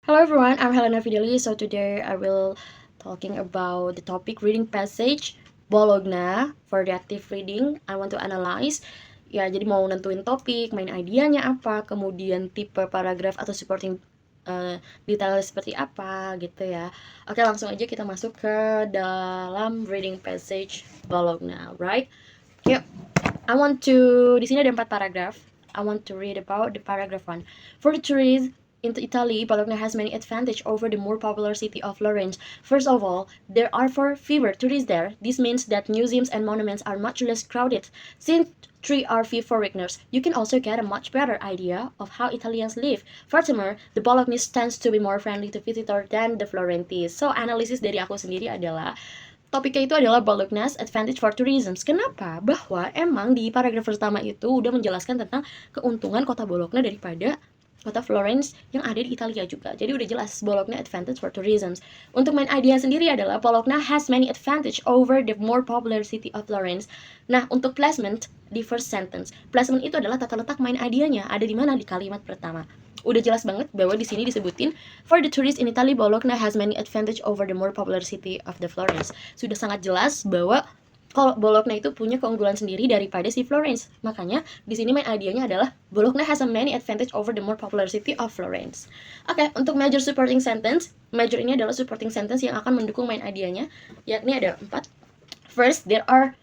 Hello everyone, I'm Helena Fideli. So today I will talking about the topic reading passage Bologna for the active reading. I want to analyze. Ya, jadi mau nentuin topik, main idenya apa, kemudian tipe paragraf atau supporting detailnya seperti apa gitu ya. Oke, langsung aja kita masuk ke dalam reading passage Bologna, right? Yuk. Di sini ada 4 paragraf. I want to read about the paragraph 1. For the tourists into Italy, Bologna has many advantages over the more popular city of Florence. First of all, there are fewer tourists there. This means that museums and monuments are much less crowded. Since 3 are few foreigners, you can also get a much better idea of how Italians live. Furthermore, the Bolognese tends to be more friendly to visitors than the Florentines. So, analisis dari aku sendiri adalah topiknya itu adalah Bologna's Advantage for Tourism. Kenapa? Bahwa emang di paragraf pertama itu udah menjelaskan tentang keuntungan kota Bologna daripada kota Florence yang ada di Italia juga. Jadi udah jelas Bologna Advantage for Tourism. Untuk main idea sendiri adalah Bologna has many advantage over the more popular city of Florence. Nah, untuk placement di first sentence. Placement itu adalah tata letak main idenya. Ada di mana? Di kalimat pertama. Udah jelas banget bahwa di sini disebutin for the tourists in Italy, Bologna has many advantage over the more popular city of the Florence. Sudah sangat jelas bahwa kalau Bologna itu punya keunggulan sendiri daripada si Florence. Makanya di sini main idenya adalah Bologna has a many advantage over the more popular city of Florence. Oke, untuk major supporting sentence, major ini adalah supporting sentence yang akan mendukung main idenya, yakni ada 4. First, there are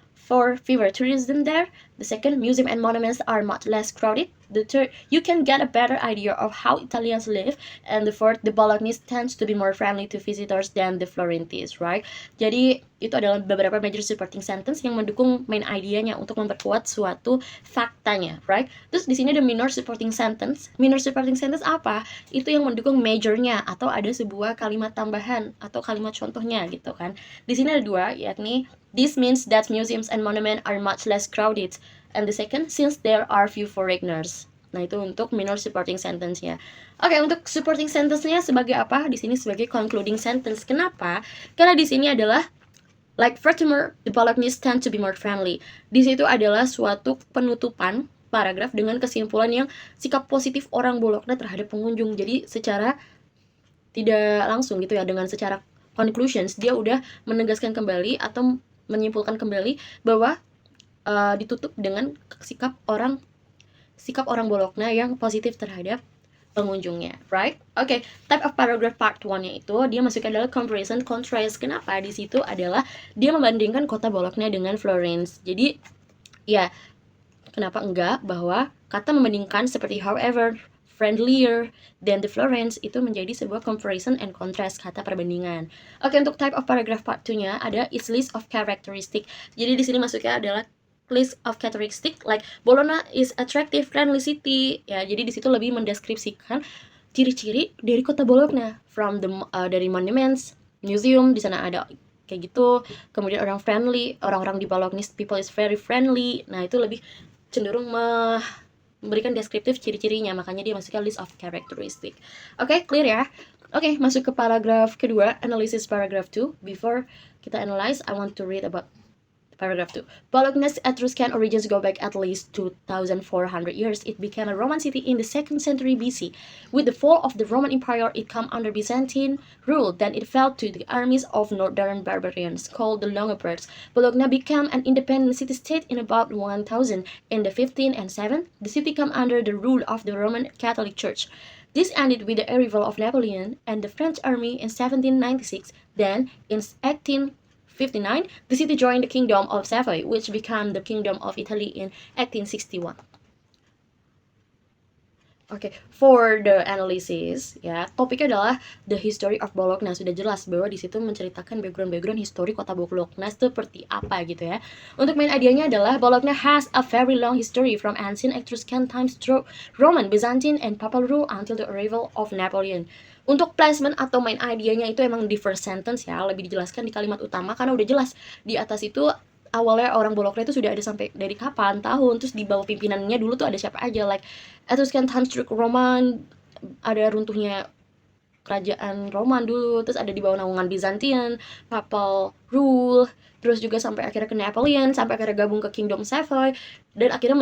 fewer tourism there. The second, museum and monuments are much less crowded. The third, you can get a better idea of how Italians live. And the fourth, the Bolognese tends to be more friendly to visitors than the Florentines, right? Jadi itu adalah beberapa major supporting sentence yang mendukung main idenya untuk memperkuat suatu faktanya, right? Terus di sini ada minor supporting sentence. Minor supporting sentence apa? Itu yang mendukung majornya atau ada sebuah kalimat tambahan atau kalimat contohnya gitu kan. Di sini ada 2, yakni this means that museums and monuments are much less crowded. And the second, since there are few foreigners. Nah, itu untuk minor supporting sentence-nya. Oke, untuk supporting sentence-nya sebagai apa? Di sini sebagai concluding sentence. Kenapa? Karena di sini adalah like furthermore, the Bolognese tend to be more friendly. Di situ adalah suatu penutupan paragraf dengan kesimpulan yang sikap positif orang Bologna terhadap pengunjung. Jadi secara tidak langsung gitu ya, dengan secara conclusions dia udah menegaskan kembali atau menyimpulkan kembali bahwa ditutup dengan sikap orang Bologna yang positif terhadap pengunjungnya, right? Oke, type of paragraph part 1-nya itu dia masuknya adalah comparison contrast. Kenapa? Di situ adalah dia membandingkan kota Bologna dengan Florence. Jadi ya, kenapa enggak bahwa kata membandingkan seperti however, friendlier than the Florence itu menjadi sebuah comparison and contrast, kata perbandingan. Oke, untuk type of paragraph part 2-nya ada its list of characteristic. Jadi di sini masuknya adalah list of characteristic like Bologna is attractive friendly city ya. Jadi di situ lebih mendeskripsikan ciri-ciri dari kota Bologna from dari monuments, museum, di sana ada kayak gitu. Kemudian orang-orang di Bolognese people is very friendly. Nah, itu lebih cenderung memberikan deskriptif ciri-cirinya, makanya dia masukkan list of characteristic. Oke, clear ya? Oke, masuk ke paragraf kedua, analysis paragraph 2. Before kita analyze, I want to read about paragraph 2. Bologna's Etruscan origins go back at least 2,400 years. It became a Roman city in the 2nd century BC. With the fall of the Roman Empire, it came under Byzantine rule. Then it fell to the armies of northern barbarians, called the Longobards. Bologna became an independent city-state in about 1000. In the 15th and 7th, the city came under the rule of the Roman Catholic Church. This ended with the arrival of Napoleon and the French army in 1796. Then, in 1859, the city joined the Kingdom of Savoy, which became the Kingdom of Italy in 1861. Oke, for the analysis ya, topiknya adalah the history of Bologna. Sudah jelas bahwa di situ menceritakan background histori kota Bologna seperti apa gitu ya. Untuk main idenya adalah Bologna has a very long history from ancient Etruscan times through Roman, Byzantine, and Papal rule until the arrival of Napoleon. Untuk placement atau main idenya itu emang di first sentence ya, lebih dijelaskan di kalimat utama karena udah jelas di atas itu awalnya orang Bologna itu sudah ada sampai dari kapan, tahun, terus di bawah pimpinannya dulu tuh ada siapa aja, like Etruscan times through Roman, ada runtuhnya kerajaan Roman dulu, terus ada di bawah naungan Byzantine, Papal rule, terus juga sampai akhirnya ke Napoleon, sampai akhirnya gabung ke Kingdom Savoy, dan akhirnya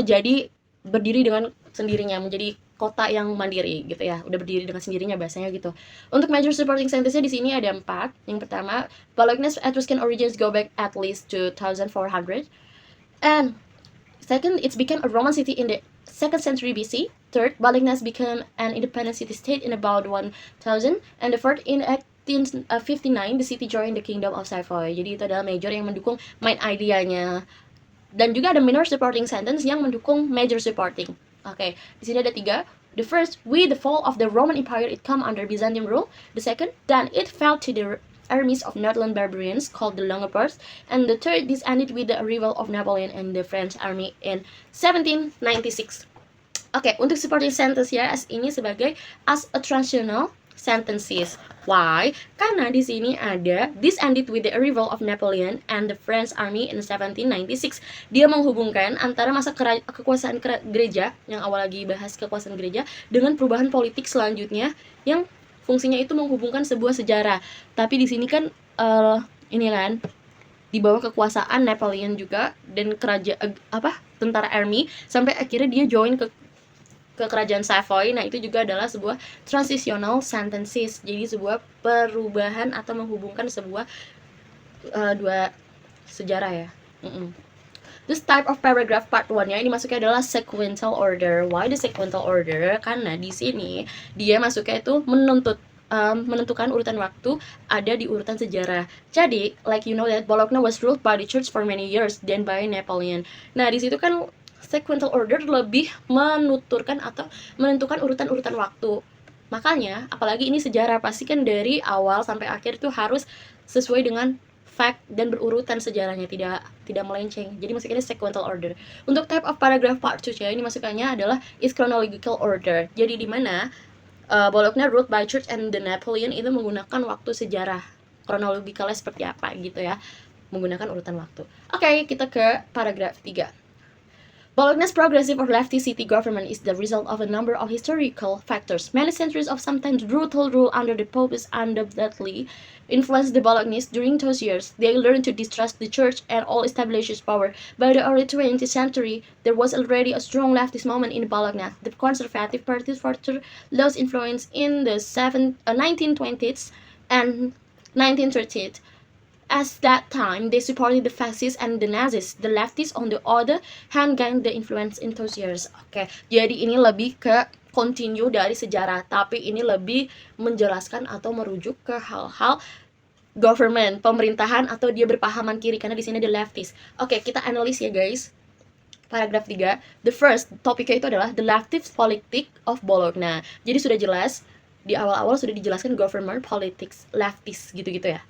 berdiri dengan sendirinya, menjadi kota yang mandiri gitu ya, udah berdiri dengan sendirinya bahasanya gitu. Untuk major supporting sentence-nya di sini ada 4. Yang pertama, Bologna's Etruscan origins go back at least to 1400. And second, it's became a Roman city in the 2nd century BC. Third, Bologna's became an independent city-state in about 1000. And the fourth, in 1859, the city joined the Kingdom of Savoy. Jadi itu adalah major yang mendukung main idea-nya. Dan juga ada minor supporting sentence yang mendukung major supporting. Oke, di sini ada 3. The first, with the fall of the Roman Empire, it come under Byzantine rule. The second, then it fell to the armies of Northern barbarians called the Longobards. And the third, this ended with the arrival of Napoleon and the French army in 1796. Oke, untuk supporting sentence ya, as ini sebagai as a transitional sentences. Why? Karena di sini ada this ended with the arrival of Napoleon and the French army in 1796. Dia menghubungkan antara masa kekuasaan gereja yang awal lagi bahas kekuasaan gereja dengan perubahan politik selanjutnya yang fungsinya itu menghubungkan sebuah sejarah. Tapi di sini kan ini kan di bawah kekuasaan Napoleon juga dan tentara army sampai akhirnya dia join ke kerajaan Savoy. Nah, itu juga adalah sebuah transitional sentences. Jadi sebuah perubahan atau menghubungkan sebuah dua sejarah ya. This type of paragraph part 1-nya ini masuknya adalah sequential order. Why the sequential order? Karena di sini dia masuknya itu menentukan urutan waktu ada di urutan sejarah. Jadi, like you know that Bologna was ruled by the church for many years, then by Napoleon. Nah, di situ kan sequential order lebih menuturkan atau menentukan urutan-urutan waktu. Makanya, apalagi ini sejarah, pasti kan dari awal sampai akhir itu harus sesuai dengan fact dan berurutan sejarahnya, tidak melenceng. Jadi masuknya sequential order. Untuk type of paragraph part 2 ini masukannya adalah is chronological order. Jadi di mana Bologna ruled by church and the Napoleon itu menggunakan waktu sejarah. Kronologikalnya seperti apa gitu ya. Menggunakan urutan waktu. Oke, kita ke paragraf 3. Bologna's progressive or leftist city government is the result of a number of historical factors. Many centuries of sometimes brutal rule under the popes undoubtedly influenced the Bolognese during those years. They learned to distrust the church and all established power. By the early 20th century, there was already a strong leftist movement in Bologna. The Conservative Party further lost influence in the 1920s and 1930s. As that time, they supported the fascists and the Nazis. The leftists, on the other hand, gained the influence in those years. Oke, jadi ini lebih ke continue dari sejarah, tapi ini lebih menjelaskan atau merujuk ke hal-hal government, pemerintahan, atau dia berpahaman kiri, karena di sini ada leftist. Oke, kita analis ya guys. Paragraf 3, the first topiknya itu adalah the leftist politics of Bologna. Jadi sudah jelas, di awal-awal sudah dijelaskan government, politics, leftist, gitu-gitu ya.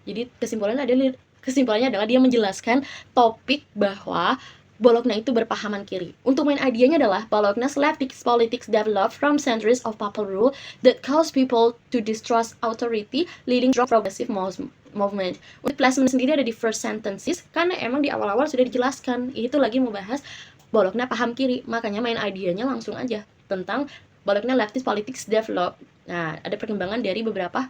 Jadi kesimpulannya adalah dia menjelaskan topik bahwa Bologna itu berpahaman kiri. Untuk main idenya adalah Bologna's leftist politics developed from centuries of papal rule that caused people to distrust authority, leading to progressive movement. Untuk placement sendiri ada di first sentences karena emang di awal-awal sudah dijelaskan. Itu lagi membahas Bologna paham kiri, makanya main idenya langsung aja tentang Bologna leftist politics developed. Nah, ada perkembangan dari beberapa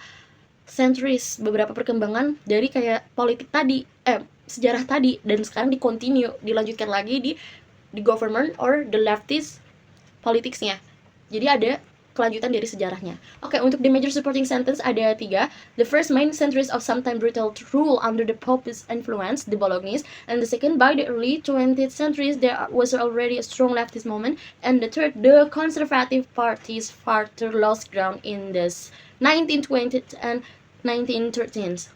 centuries, beberapa perkembangan dari kayak politik tadi, sejarah tadi, dan sekarang dilanjutkan lagi di government or the leftist politicsnya. Jadi ada kelanjutan dari sejarahnya. Oke, untuk the major supporting sentence ada 3. The first, main centuries of sometime brutal rule under the Pope's influence, the Bolognese. And the second, by the early 20th centuries, there was already a strong leftist movement. And the third, the conservative parties further lost ground in this 1920s and 1913s.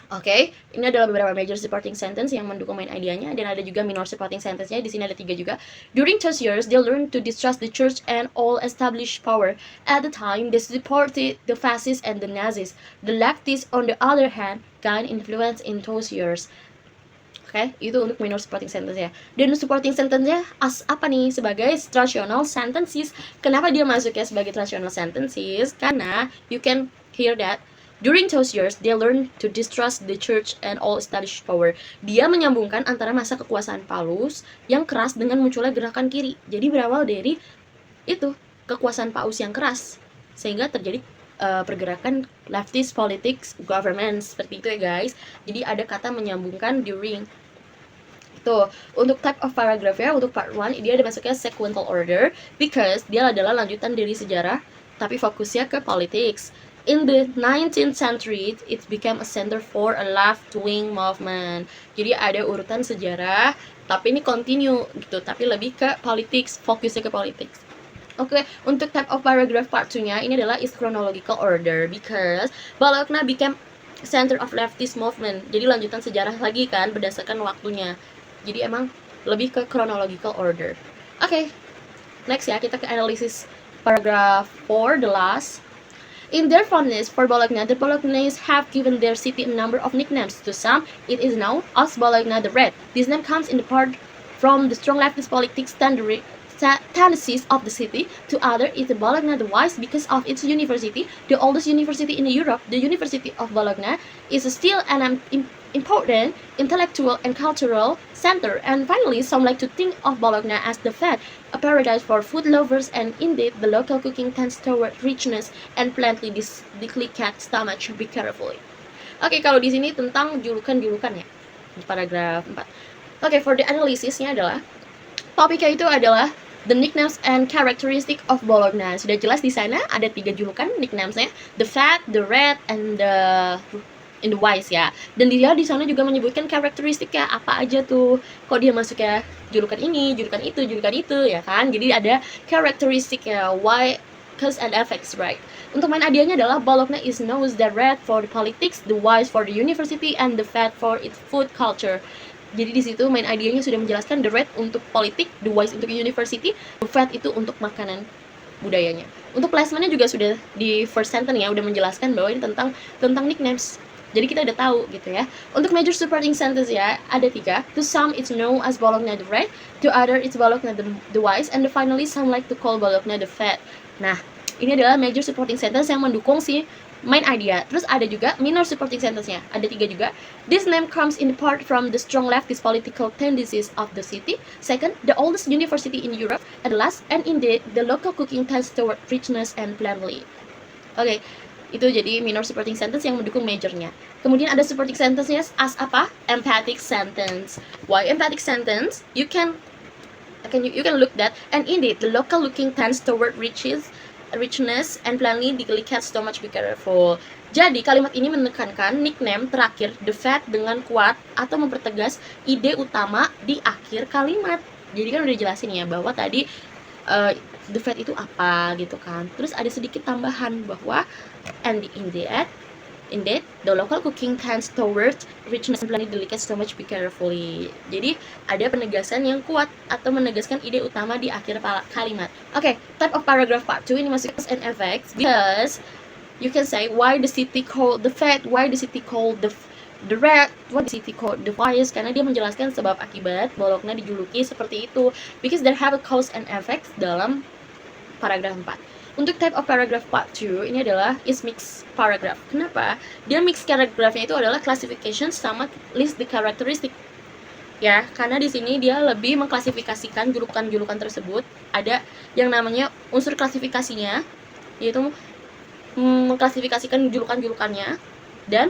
Oke, ini adalah beberapa major supporting sentence yang mendukung main idenya, dan ada juga minor supporting sentence-nya. Di sini ada 3 juga. During those years, they learned to distrust the church and all established power. At the time, they supported the fascists and the Nazis. The leftists, on the other hand, gained influence in those years. Oke, itu untuk minor supporting sentence ya. Dan supporting sentence-nya apa nih? Sebagai transitional sentences. Kenapa dia masuknya sebagai transitional sentences? Karena you can hear that during those years, they learned to distrust the church and all established power. Dia menyambungkan antara masa kekuasaan Paus yang keras dengan munculnya gerakan kiri. Jadi berawal dari itu, kekuasaan Paus yang keras, sehingga terjadi pergerakan leftist politics government, seperti itu ya guys. Jadi ada kata menyambungkan during Tuh, untuk type of paragraph ya, untuk part 1 dia ada masuknya sequential order because dia adalah lanjutan dari sejarah tapi fokusnya ke politics. In the 19th century, it became a center for a left-wing movement. Jadi ada urutan sejarah, tapi ini continue gitu, tapi lebih ke politics, fokusnya ke politics. Oke, untuk type of paragraph part 2-nya ini adalah is chronological order because Bologna became center of leftist movement. Jadi lanjutan sejarah lagi kan berdasarkan waktunya. Jadi emang lebih ke chronological order. Oke, next ya kita ke analisis paragraph 4, the last. In their fondness for Bologna, the Bolognese have given their city a number of nicknames. To some, it is known as Bologna the Red. This name comes in part from the strong leftist politics tendencies of the city. To others, it is Bologna the Wise because of its university, the oldest university in Europe. The University of Bologna is still an important intellectual and cultural center. And finally, some like to think of Bologna as the Fed, a paradise for food lovers, and indeed the local cooking tends toward richness and plenty. This delicate stomach should be carefully. Oke, kalau di sini tentang julukan-julukan ya, di paragraf 4. Oke, for the analysisnya adalah topiknya itu adalah the nicknames and characteristic of Bologna. Sudah jelas di sana ada 3 julukan nicknamesnya, the Fat, the Red, and the Wise ya. Dan dia di sana juga menyebutkan karakteristiknya apa aja tuh. Kok dia masuk ya julukan ini, julukan itu ya kan. Jadi ada karakteristiknya, why, cause and effects, right? Untuk main idenya adalah Bologna is known as the Red for the politics, the Wise for the university, and the Fat for its food culture. Jadi di situ main idenya sudah menjelaskan the Red untuk politik, the Wise untuk university, the Fat itu untuk makanan budayanya. Untuk placementnya juga sudah di first sentence ya, udah menjelaskan bahwa ini tentang nicknames. Jadi kita udah tahu gitu ya. Untuk major supporting sentence ya, ada 3. To some it's known as Bologna the Red, to other it's Bologna the Wise, and finally some like to call Bologna the Fat. Nah, ini adalah major supporting sentence yang mendukung si main idea. Terus ada juga minor supporting sentence-nya. Ada 3 juga. This name comes in part from the strong leftist political tendencies of the city. Second, the oldest university in Europe. And last, and indeed, the local cooking tends toward richness and plenty. Oke, itu jadi minor supporting sentence yang mendukung majornya. Kemudian ada supporting sentence-nya as apa? Emphatic sentence. Why emphatic sentence? You can look that, and indeed, the local cooking tends toward richness and plenty, delicate stomach, be careful. Jadi kalimat ini menekankan nickname terakhir the Fat dengan kuat atau mempertegas ide utama di akhir kalimat. Jadi kan udah jelasin ya bahwa tadi the Fat itu apa gitu kan. Terus ada sedikit tambahan bahwa and indeed the local cooking tends towards richness and plenty, delicate stomach, be carefully. Jadi ada penegasan yang kuat atau menegaskan ide utama di akhir kalimat. Oke, type of paragraph part 2 ini masuk cause and effects because you can say why the city called the Fat, why the city called the Red, why the city called the Wise, karena dia menjelaskan sebab akibat Bologna dijuluki seperti itu because there have a cause and effects dalam paragraf 4. Untuk type of paragraph part 2 ini adalah is mixed paragraph. Kenapa? Dia mixed paragraphnya itu adalah classification sama list the characteristic. Ya, karena di sini dia lebih mengklasifikasikan julukan-julukan tersebut. Ada yang namanya unsur klasifikasinya, yaitu mengklasifikasikan julukan-julukannya. Dan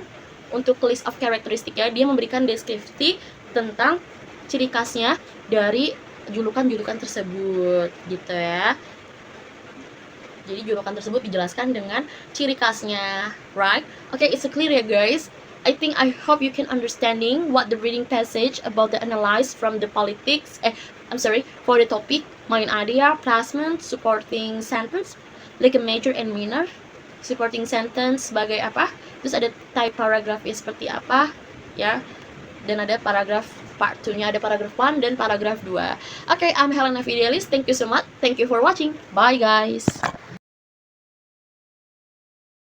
untuk list of characteristic-nya dia memberikan deskripsi tentang ciri khasnya dari julukan-julukan tersebut gitu ya. Jadi julukan tersebut dijelaskan dengan ciri khasnya, right? Okay, it's clear ya guys. I hope you can understanding what the reading passage about the analyze from the politics. For the topic, main idea, placement, supporting sentence, like a major and minor. Supporting sentence sebagai apa? Terus ada type paragrafnya seperti apa, ya? Dan ada paragraf part 2-nya, ada paragraf 1 dan paragraf 2. Okay, I'm Helena Fidelis. Thank you so much. Thank you for watching. Bye guys.